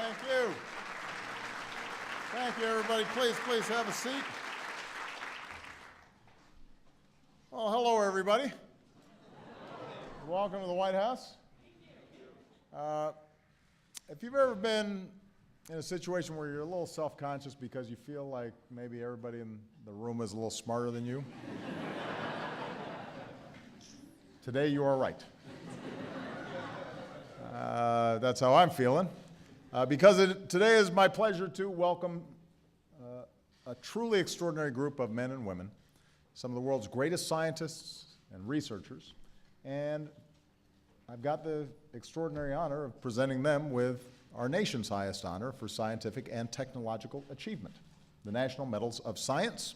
Thank you. Thank you, everybody. Please have a seat. Well, hello, everybody. Welcome to the White House. If you've ever been in a situation where you're a little self-conscious because you feel like maybe everybody in the room is a little smarter than you, today you are right. That's how I'm feeling. Today is my pleasure to welcome a truly extraordinary group of men and women, some of the world's greatest scientists and researchers, and I've got the extraordinary honor of presenting them with our nation's highest honor for scientific and technological achievement, the National Medals of Science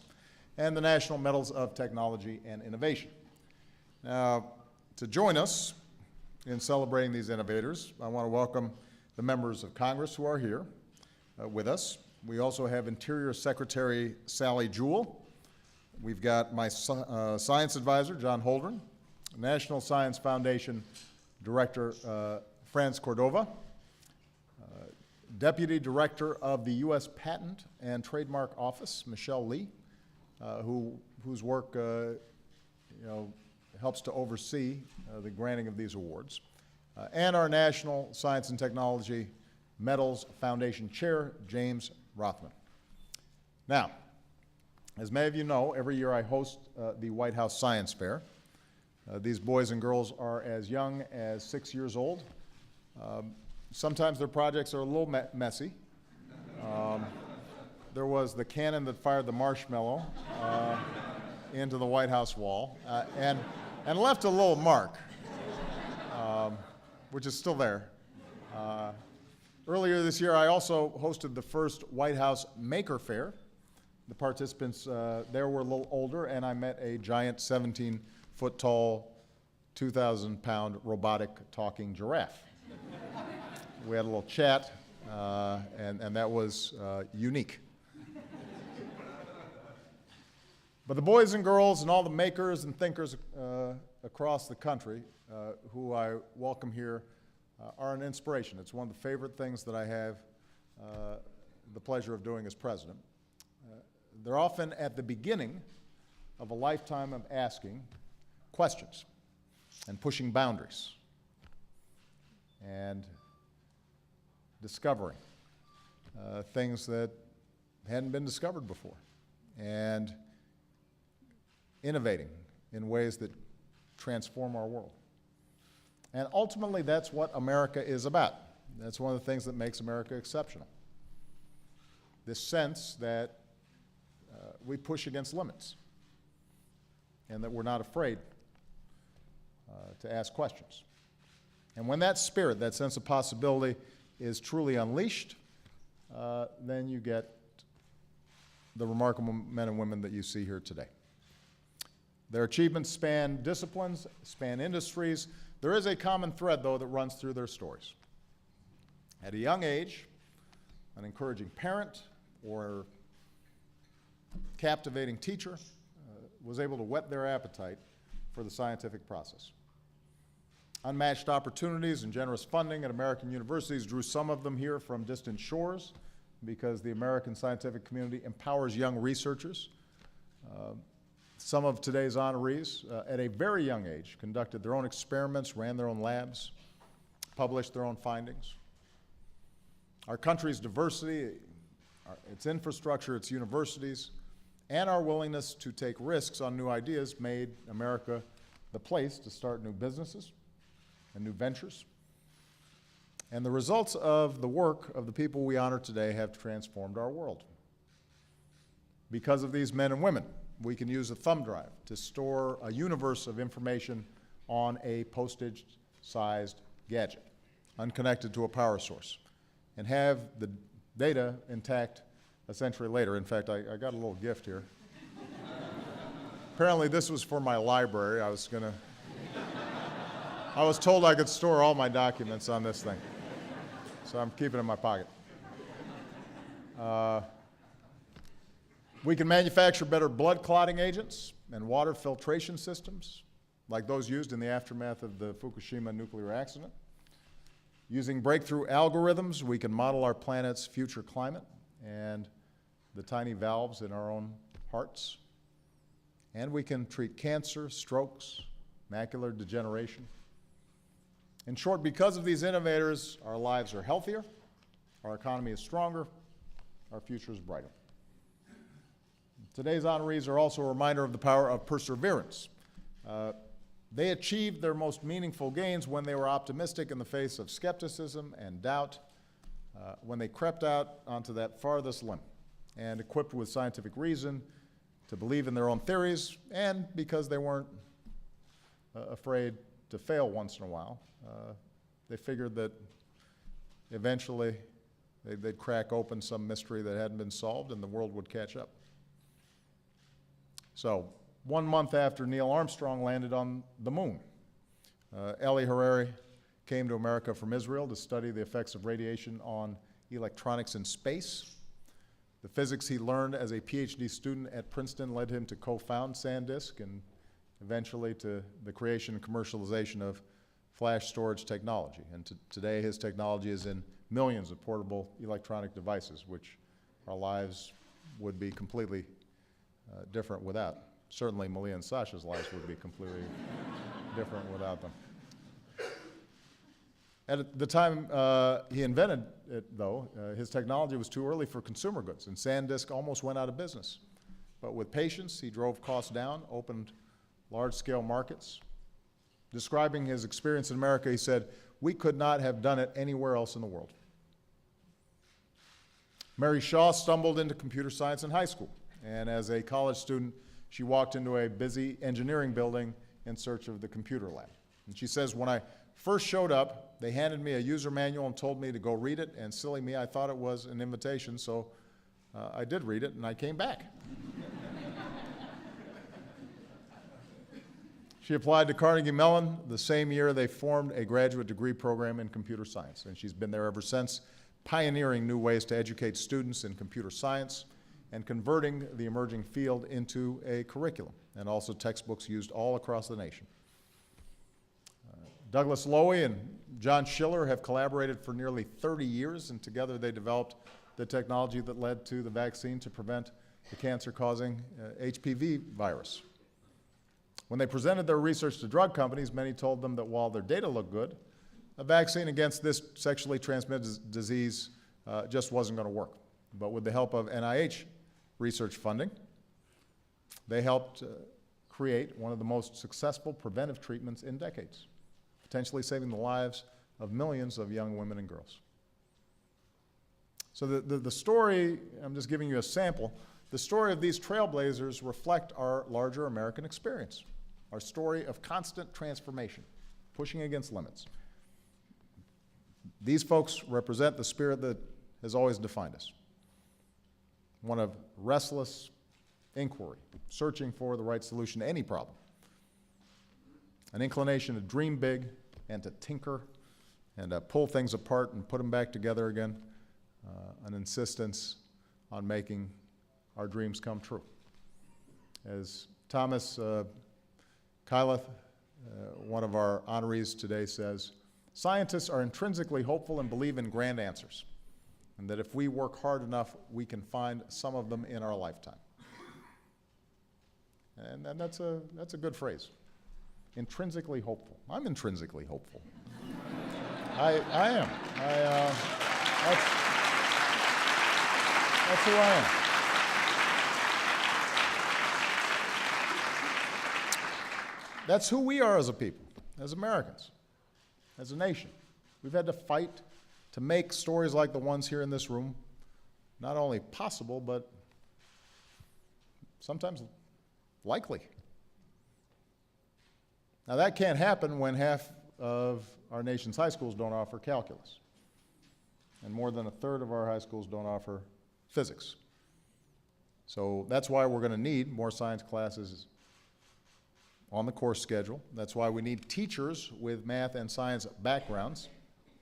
and the National Medals of Technology and Innovation. Now, to join us in celebrating these innovators, I want to welcome the members of Congress who are here with us. We also have Interior Secretary Sally Jewell. We've got my science advisor, John Holdren, National Science Foundation Director Franz Cordova, Deputy Director of the U.S. Patent and Trademark Office, Michelle Lee, whose work helps to oversee the granting of these awards, and our National Science and Technology Medals Foundation Chair, James Rothman. Now, as many of you know, every year I host the White House Science Fair. These boys and girls are as young as 6 years old. Sometimes their projects are a little messy. There was the cannon that fired the marshmallow into the White House wall and left a little mark, which is still there. Earlier this year, I also hosted the first White House Maker Fair. The participants there were a little older, and I met a giant 17-foot-tall, 2,000-pound robotic talking giraffe. We had a little chat, and that was unique. But the boys and girls and all the makers and thinkers across the country who I welcome here are an inspiration. It's one of the favorite things that I have the pleasure of doing as president. They're often at the beginning of a lifetime of asking questions and pushing boundaries and discovering things that hadn't been discovered before and innovating in ways that transform our world. And ultimately, that's what America is about. That's one of the things that makes America exceptional. This sense that we push against limits and that we're not afraid to ask questions. And when that spirit, that sense of possibility, is truly unleashed, then you get the remarkable men and women that you see here today. Their achievements span disciplines, span industries. There is a common thread, though, that runs through their stories. At a young age, an encouraging parent or captivating teacher was able to whet their appetite for the scientific process. Unmatched opportunities and generous funding at American universities drew some of them here from distant shores because the American scientific community empowers young researchers. Some of today's honorees, at a very young age, conducted their own experiments, ran their own labs, published their own findings. Our country's diversity, its infrastructure, its universities, and our willingness to take risks on new ideas made America the place to start new businesses and new ventures. And the results of the work of the people we honor today have transformed our world. Because of these men and women, we can use a thumb drive to store a universe of information on a postage-sized gadget, unconnected to a power source, and have the data intact a century later. In fact, I got a little gift here. Apparently this was for my library. I was told I could store all my documents on this thing, so I'm keeping it in my pocket. We can manufacture better blood clotting agents and water filtration systems, like those used in the aftermath of the Fukushima nuclear accident. Using breakthrough algorithms, we can model our planet's future climate and the tiny valves in our own hearts. And we can treat cancer, strokes, macular degeneration. In short, because of these innovators, our lives are healthier, our economy is stronger, our future is brighter. Today's honorees are also a reminder of the power of perseverance. They achieved their most meaningful gains when they were optimistic in the face of skepticism and doubt, when they crept out onto that farthest limb and equipped with scientific reason to believe in their own theories, and because they weren't afraid to fail once in a while. They figured that eventually they'd crack open some mystery that hadn't been solved and the world would catch up. So, 1 month after Neil Armstrong landed on the moon, Eli Harari came to America from Israel to study the effects of radiation on electronics in space. The physics he learned as a PhD student at Princeton led him to co-found SanDisk and eventually to the creation and commercialization of flash storage technology. And today his technology is in millions of portable electronic devices, which our lives would be completely different without. Certainly Malia and Sasha's lives would be completely different without them. At the time he invented it, though, his technology was too early for consumer goods, and SanDisk almost went out of business. But with patience, he drove costs down, opened large-scale markets. Describing his experience in America, he said, "We could not have done it anywhere else in the world." Mary Shaw stumbled into computer science in high school, and as a college student, she walked into a busy engineering building in search of the computer lab. And she says, "When I first showed up, they handed me a user manual and told me to go read it, and silly me, I thought it was an invitation, so I did read it, and I came back." She applied to Carnegie Mellon the same year they formed a graduate degree program in computer science, and she's been there ever since, pioneering new ways to educate students in computer science and converting the emerging field into a curriculum, and also textbooks used all across the nation. Douglas Lowy and John Schiller have collaborated for nearly 30 years, and together they developed the technology that led to the vaccine to prevent the cancer-causing HPV virus. When they presented their research to drug companies, many told them that while their data looked good, a vaccine against this sexually transmitted disease just wasn't going to work. But with the help of NIH research funding, they helped create one of the most successful preventive treatments in decades, potentially saving the lives of millions of young women and girls. So the story, I'm just giving you a sample, the story of these trailblazers reflect our larger American experience, our story of constant transformation, pushing against limits. These folks represent the spirit that has always defined us, one of restless inquiry, searching for the right solution to any problem, an inclination to dream big and to tinker and pull things apart and put them back together again, an insistence on making our dreams come true. As Thomas Kyleth, one of our honorees today, says, "Scientists are intrinsically hopeful and believe in grand answers, and that if we work hard enough, we can find some of them in our lifetime." And that's a good phrase. Intrinsically hopeful. I'm intrinsically hopeful. I am. That's who I am. That's who we are as a people, as Americans, as a nation. We've had to fight to make stories like the ones here in this room not only possible, but sometimes likely. Now that can't happen when half of our nation's high schools don't offer calculus, and more than a third of our high schools don't offer physics. So that's why we're going to need more science classes on the course schedule. That's why we need teachers with math and science backgrounds,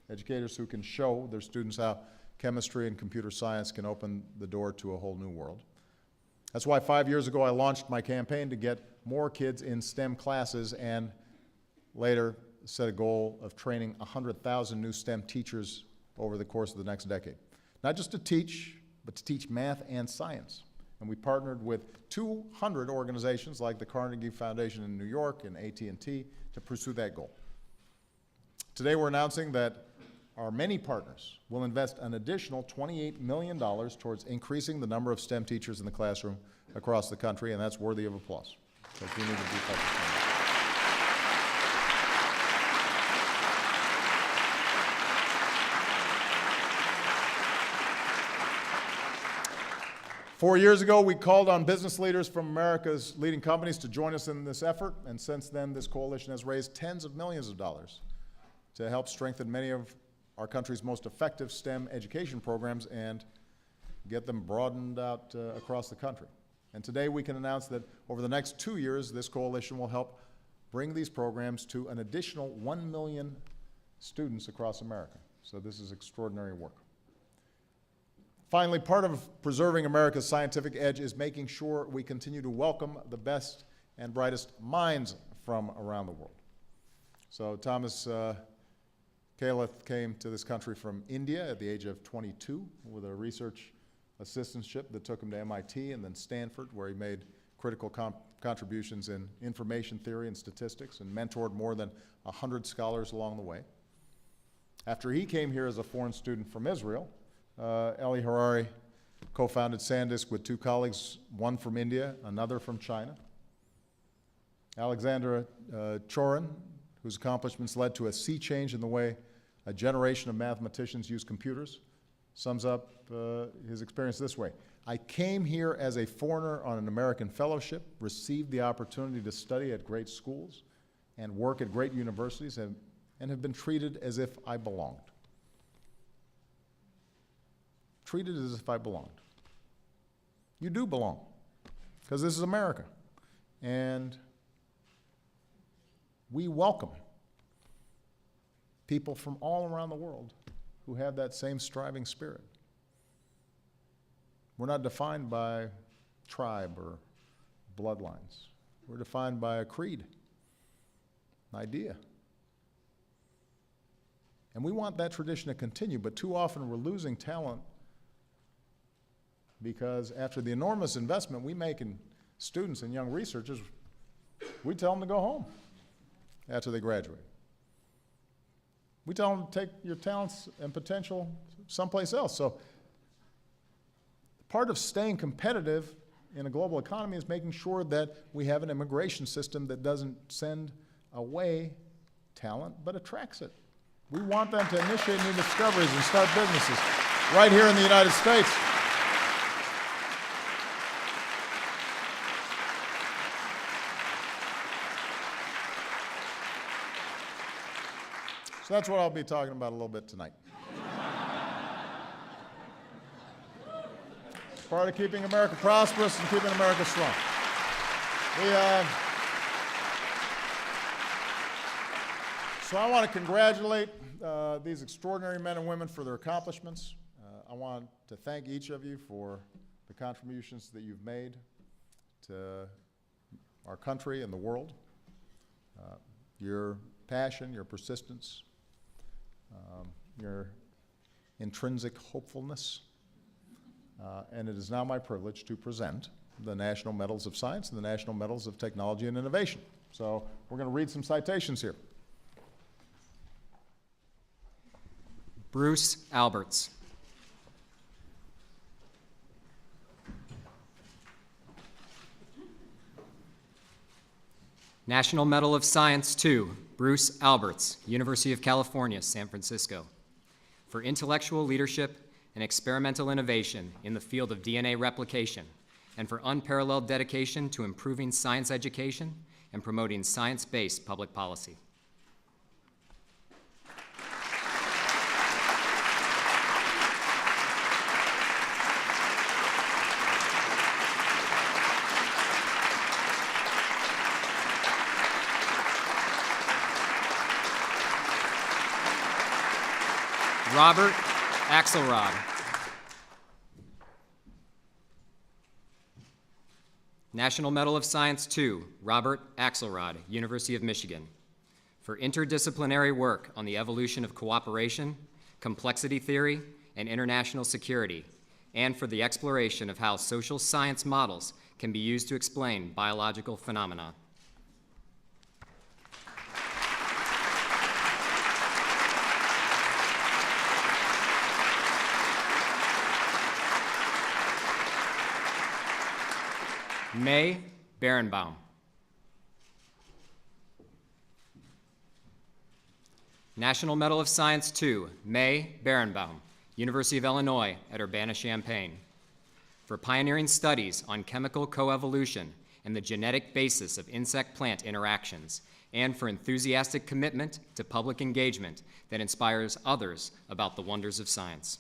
educators who can show their students how chemistry and computer science can open the door to a whole new world. That's why 5 years ago I launched my campaign to get more kids in STEM classes and later set a goal of training 100,000 new STEM teachers over the course of the next decade. Not just to teach, but to teach math and science. And we partnered with 200 organizations like the Carnegie Foundation in New York and AT&T to pursue that goal. Today we're announcing that our many partners will invest an additional $28 million towards increasing the number of STEM teachers in the classroom across the country, and that's worthy of applause. So we need to be focused on that. 4 years ago, we called on business leaders from America's leading companies to join us in this effort, and since then, this coalition has raised tens of millions of dollars to help strengthen many of our country's most effective STEM education programs and get them broadened out across the country. And today, we can announce that over the next 2 years, this coalition will help bring these programs to an additional 1 million students across America. So this is extraordinary work. Finally, part of preserving America's scientific edge is making sure we continue to welcome the best and brightest minds from around the world. So Thomas Kaleth came to this country from India at the age of 22 with a research assistantship that took him to MIT and then Stanford, where he made critical contributions in information theory and statistics and mentored more than 100 scholars along the way. After he came here as a foreign student from Israel, Eli Harari co-founded SanDisk with 2 colleagues, one from India, another from China. Alexandra Chorin, whose accomplishments led to a sea change in the way a generation of mathematicians use computers, sums up his experience this way. I came here as a foreigner on an American fellowship, received the opportunity to study at great schools and work at great universities, and have been treated as if I belonged. Treated as if I belonged. You do belong, because this is America. And we welcome people from all around the world who have that same striving spirit. We're not defined by tribe or bloodlines. We're defined by a creed, an idea. And we want that tradition to continue, but too often we're losing talent because after the enormous investment we make in students and young researchers, we tell them to go home after they graduate. We tell them to take your talents and potential someplace else. So part of staying competitive in a global economy is making sure that we have an immigration system that doesn't send away talent, but attracts it. We want them to initiate new discoveries and start businesses right here in the United States. So that's what I'll be talking about a little bit tonight. Part of keeping America prosperous and keeping America strong. So I want to congratulate these extraordinary men and women for their accomplishments. I want to thank each of you for the contributions that you've made to our country and the world. Your passion, your persistence, your intrinsic hopefulness. And it is now my privilege to present the National Medals of Science and the National Medals of Technology and Innovation. So we're going to read some citations here. Bruce Alberts. National Medal of Science to Bruce Alberts, University of California, San Francisco, for intellectual leadership and experimental innovation in the field of DNA replication, and for unparalleled dedication to improving science education and promoting science-based public policy. Robert Axelrod. National Medal of Science to Robert Axelrod, University of Michigan, for interdisciplinary work on the evolution of cooperation, complexity theory, and international security, and for the exploration of how social science models can be used to explain biological phenomena. May Berenbaum. National Medal of Science II, May Berenbaum, University of Illinois at Urbana-Champaign, for pioneering studies on chemical coevolution and the genetic basis of insect-plant interactions, and for enthusiastic commitment to public engagement that inspires others about the wonders of science.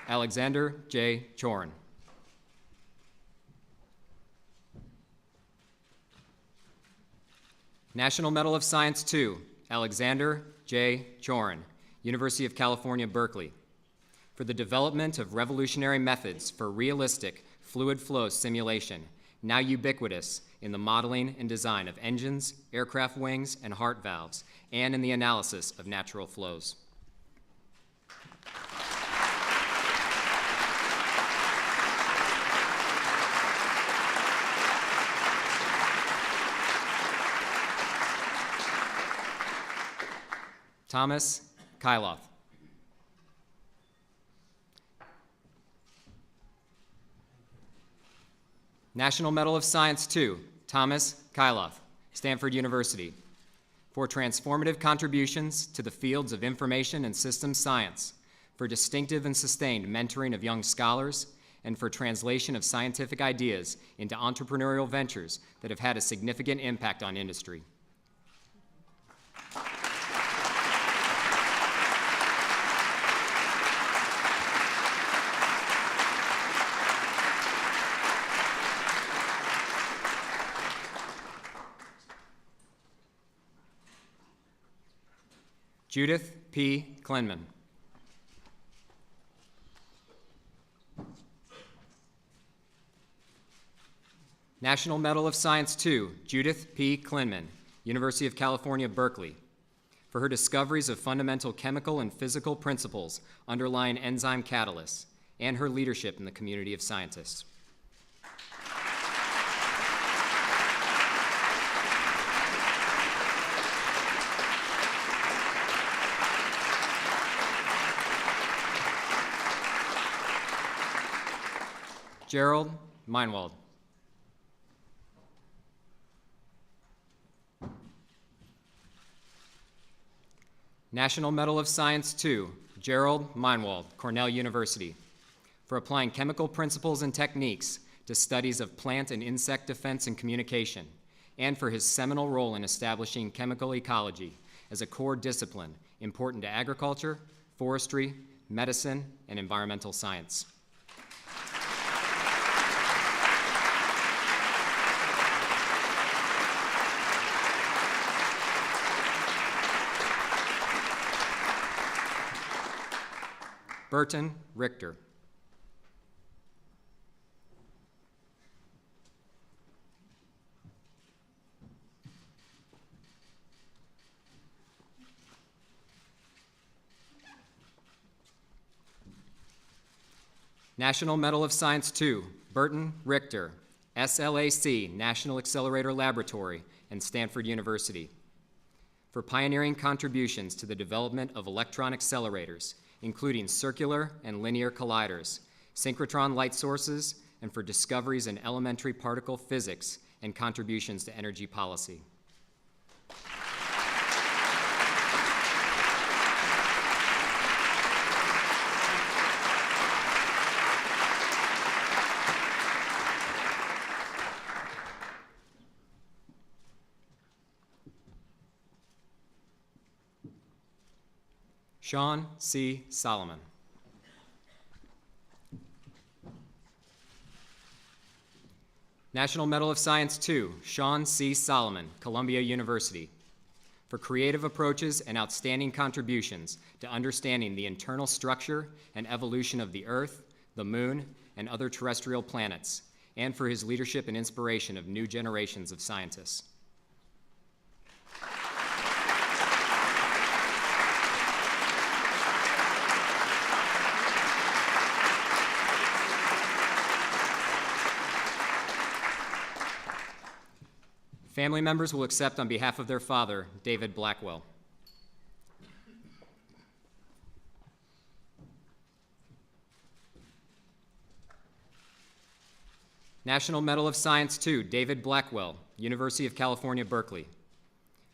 Alexander J. Chorin. National Medal of Science II, Alexander J. Chorin, University of California, Berkeley, for the development of revolutionary methods for realistic fluid flow simulation, now ubiquitous in the modeling and design of engines, aircraft wings, and heart valves, and in the analysis of natural flows. Thomas Kyloth. National Medal of Science II, Thomas Kyloth, Stanford University, for transformative contributions to the fields of information and systems science, for distinctive and sustained mentoring of young scholars, and for translation of scientific ideas into entrepreneurial ventures that have had a significant impact on industry. Judith P. Klinman. National Medal of Science II, Judith P. Klinman, University of California, Berkeley, for her discoveries of fundamental chemical and physical principles underlying enzyme catalysts and her leadership in the community of scientists. Gerald Meinwald. National Medal of Science II, Gerald Meinwald, Cornell University, for applying chemical principles and techniques to studies of plant and insect defense and communication, and for his seminal role in establishing chemical ecology as a core discipline important to agriculture, forestry, medicine, and environmental science. Burton Richter. National Medal of Science II, Burton Richter, SLAC, National Accelerator Laboratory, and Stanford University, for pioneering contributions to the development of electron accelerators, including circular and linear colliders, synchrotron light sources, and for discoveries in elementary particle physics and contributions to energy policy. Sean C. Solomon. National Medal of Science II, Sean C. Solomon, Columbia University, for creative approaches and outstanding contributions to understanding the internal structure and evolution of the Earth, the Moon, and other terrestrial planets, and for his leadership and inspiration of new generations of scientists. Family members will accept on behalf of their father, David Blackwell. National Medal of Science II, David Blackwell, University of California, Berkeley,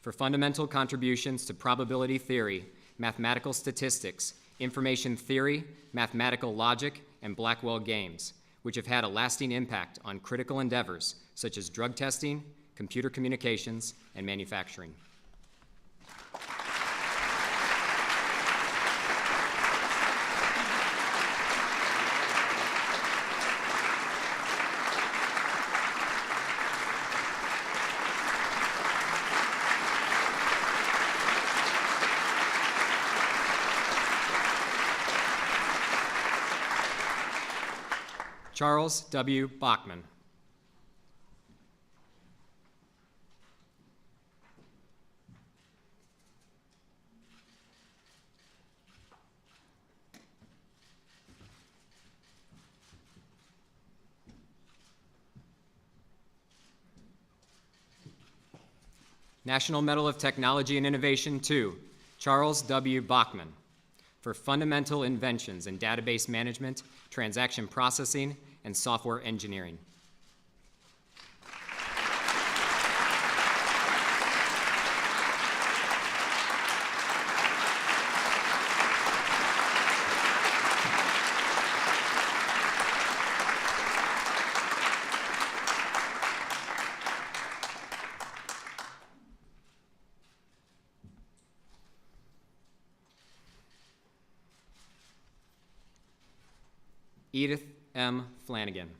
for fundamental contributions to probability theory, mathematical statistics, information theory, mathematical logic, and Blackwell games, which have had a lasting impact on critical endeavors such as drug testing, computer communications, and manufacturing. Charles W. Bachman. National Medal of Technology and Innovation II, Charles W. Bachman, for fundamental inventions in database management, transaction processing, and software engineering. Edith M. Flanagan.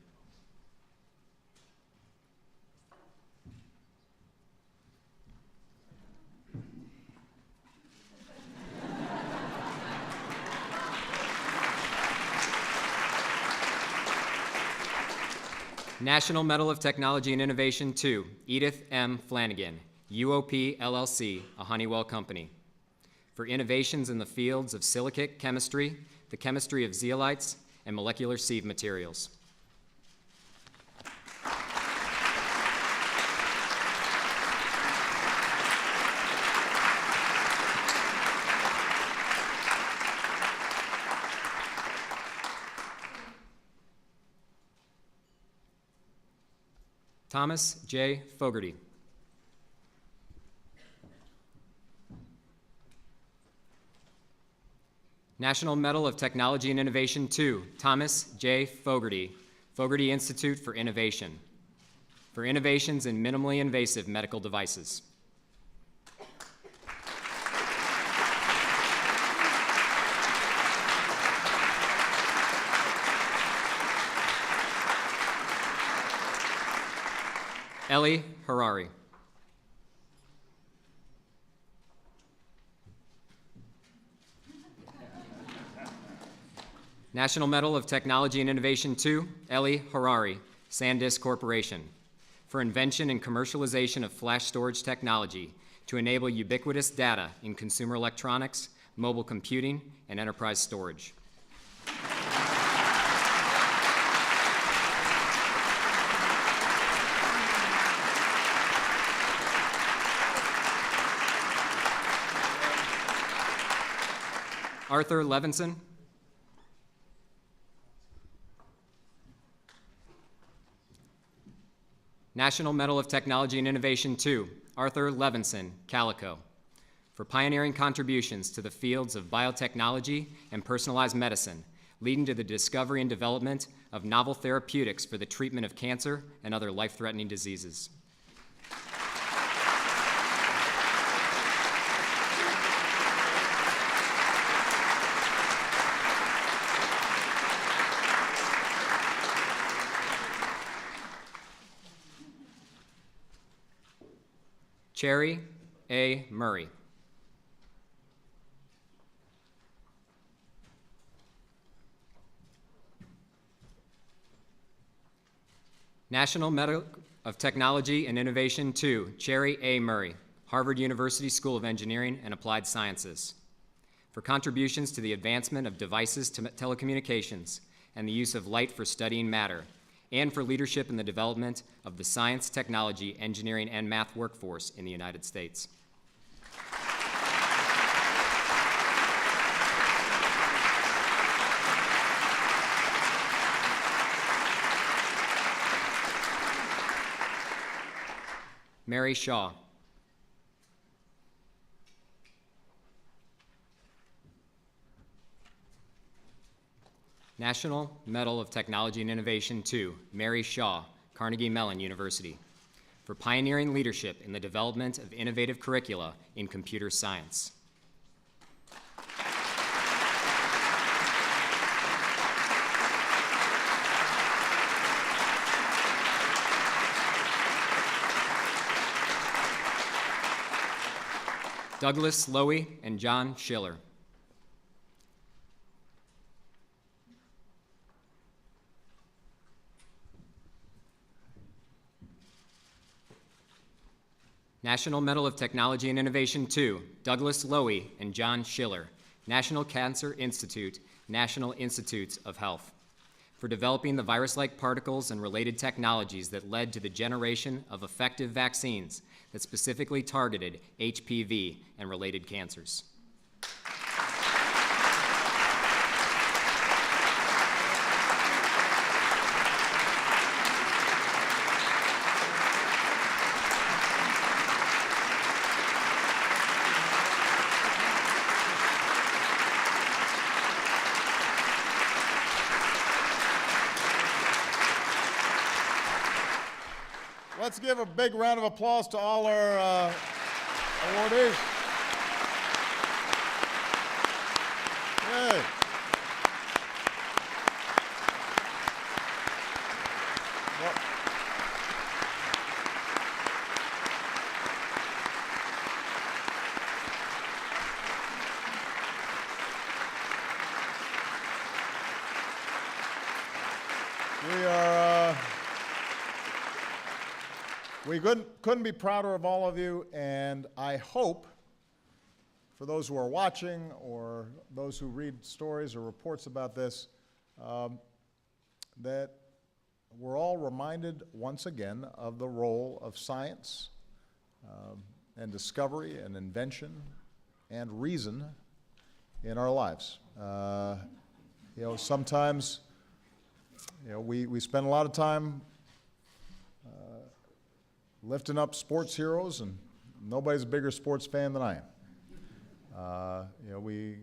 National Medal of Technology and Innovation II, Edith M. Flanagan, UOP LLC, a Honeywell company, for innovations in the fields of silicate chemistry, the chemistry of zeolites, and molecular sieve materials. Thomas J. Fogarty. National Medal of Technology and Innovation II, Thomas J. Fogarty, Fogarty Institute for Innovation, for innovations in minimally invasive medical devices. Ellie Harari. National Medal of Technology and Innovation II, Ellie Harari, SanDisk Corporation, for invention and commercialization of flash storage technology to enable ubiquitous data in consumer electronics, mobile computing, and enterprise storage. Arthur Levinson. National Medal of Technology and Innovation II, Arthur Levinson, Calico, for pioneering contributions to the fields of biotechnology and personalized medicine, leading to the discovery and development of novel therapeutics for the treatment of cancer and other life-threatening diseases. Cherry A. Murray. National Medal of Technology and Innovation 2, Cherry A. Murray, Harvard University School of Engineering and Applied Sciences, for contributions to the advancement of devices to telecommunications and the use of light for studying matter, and for leadership in the development of the science, technology, engineering, and math workforce in the United States. Mary Shaw. National Medal of Technology and Innovation 2, Mary Shaw, Carnegie Mellon University, for pioneering leadership in the development of innovative curricula in computer science. Douglas Lowy and John Schiller. National Medal of Technology and Innovation 2, Douglas Lowy and John Schiller, National Cancer Institute, National Institutes of Health, for developing the virus-like particles and related technologies that led to the generation of effective vaccines that specifically targeted HPV and related cancers. Let's give a big round of applause to all our awardees. Yay. Well, we couldn't be prouder of all of you, and I hope, for those who are watching or those who read stories or reports about this, that we're all reminded once again of the role of science and discovery and invention and reason in our lives. Sometimes, we spend a lot of time lifting up sports heroes, and nobody's a bigger sports fan than I am. We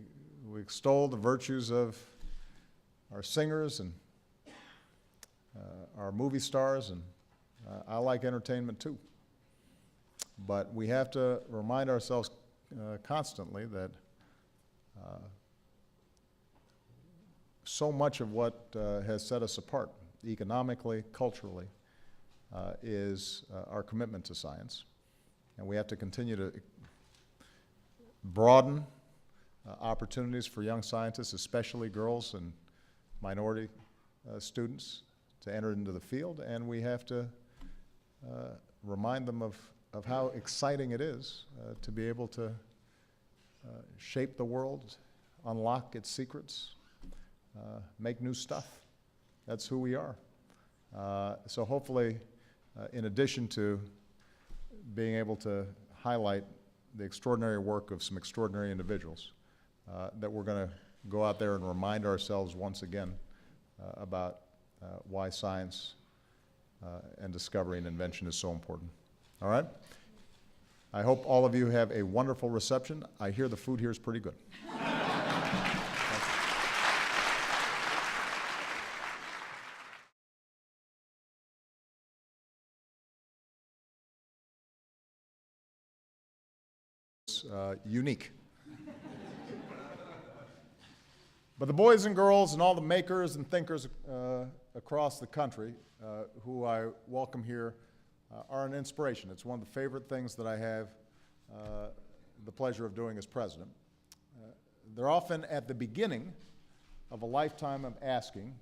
extol the virtues of our singers and our movie stars, and I like entertainment too. But we have to remind ourselves constantly that so much of what has set us apart, economically, culturally, is our commitment to science. And we have to continue to broaden opportunities for young scientists, especially girls and minority students, to enter into the field. And we have to remind them of how exciting it is to be able to shape the world, unlock its secrets, make new stuff. That's who we are. So hopefully, in addition to being able to highlight the extraordinary work of some extraordinary individuals, that we're going to go out there and remind ourselves once again about why science and discovery and invention is so important. All right? I hope all of you have a wonderful reception. I hear the food here is pretty good. Unique. But the boys and girls and all the makers and thinkers across the country who I welcome here are an inspiration. It's one of the favorite things that I have the pleasure of doing as president. They're often at the beginning of a lifetime of asking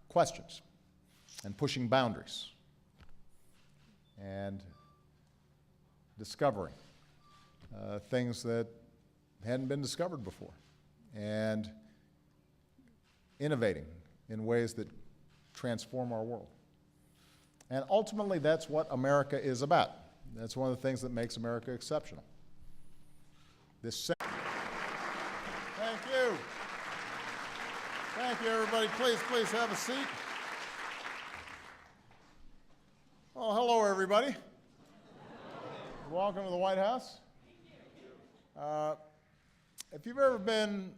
questions and pushing boundaries and discovering things that hadn't been discovered before and innovating in ways that transform our world. And ultimately, that's what America is about. That's one of the things that makes America exceptional. Thank you. Thank you, everybody. Please have a seat. Oh, hello, everybody. Welcome to the White House. If you've ever been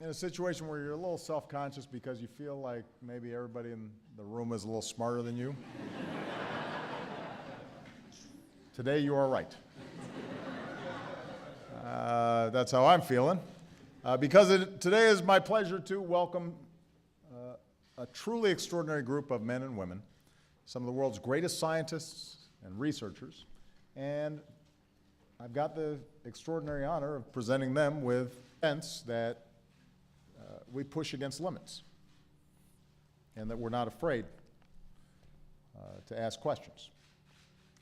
in a situation where you're a little self-conscious because you feel like maybe everybody in the room is a little smarter than you, today you are right. That's how I'm feeling. Today is my pleasure to welcome a truly extraordinary group of men and women, some of the world's greatest scientists and researchers, and I've got the extraordinary honor of presenting them with events that we push against limits and that we're not afraid to ask questions.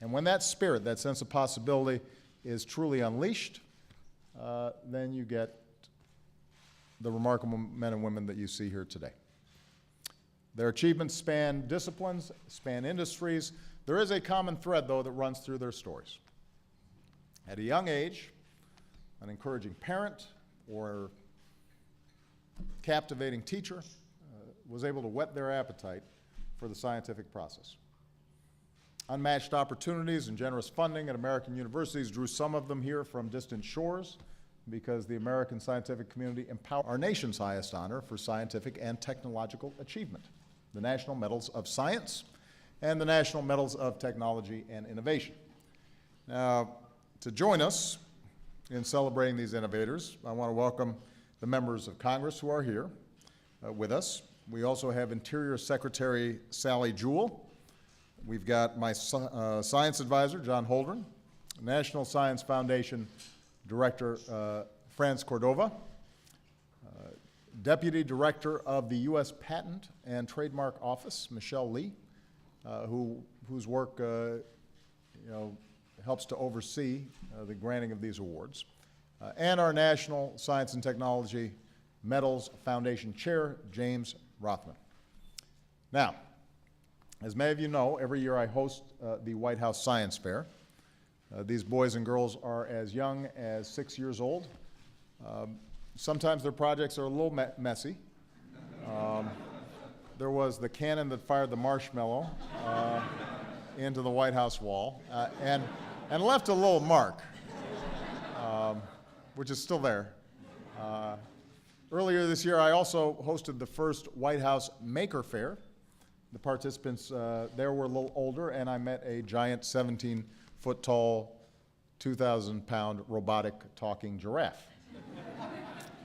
And when that spirit, that sense of possibility is truly unleashed, then you get the remarkable men and women that you see here today. Their achievements span disciplines, span industries. There is a common thread, though, that runs through their stories. At a young age, an encouraging parent or captivating teacher was able to whet their appetite for the scientific process. Unmatched opportunities and generous funding at American universities drew some of them here from distant shores because the American scientific community empowered our nation's highest honor for scientific and technological achievement, the National Medals of Science and the National Medals of Technology and Innovation. Now, to join us in celebrating these innovators, I want to welcome the members of Congress who are here with us. We also have Interior Secretary Sally Jewell. We've got my science advisor, John Holdren, National Science Foundation Director Franz Cordova, Deputy Director of the U.S. Patent and Trademark Office, Michelle Lee, whose work helps to oversee the granting of these awards, and our National Science and Technology Medals Foundation Chair, James Rothman. Now, as many of you know, every year I host the White House Science Fair. These boys and girls are as young as 6 years old. Sometimes their projects are a little messy. There was the cannon that fired the marshmallow into the White House wall and left a little mark, which is still there. Earlier this year, I also hosted the first White House Maker Fair. The participants there were a little older, and I met a giant 17-foot-tall, 2,000-pound robotic talking giraffe.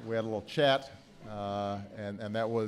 We had a little chat, and that was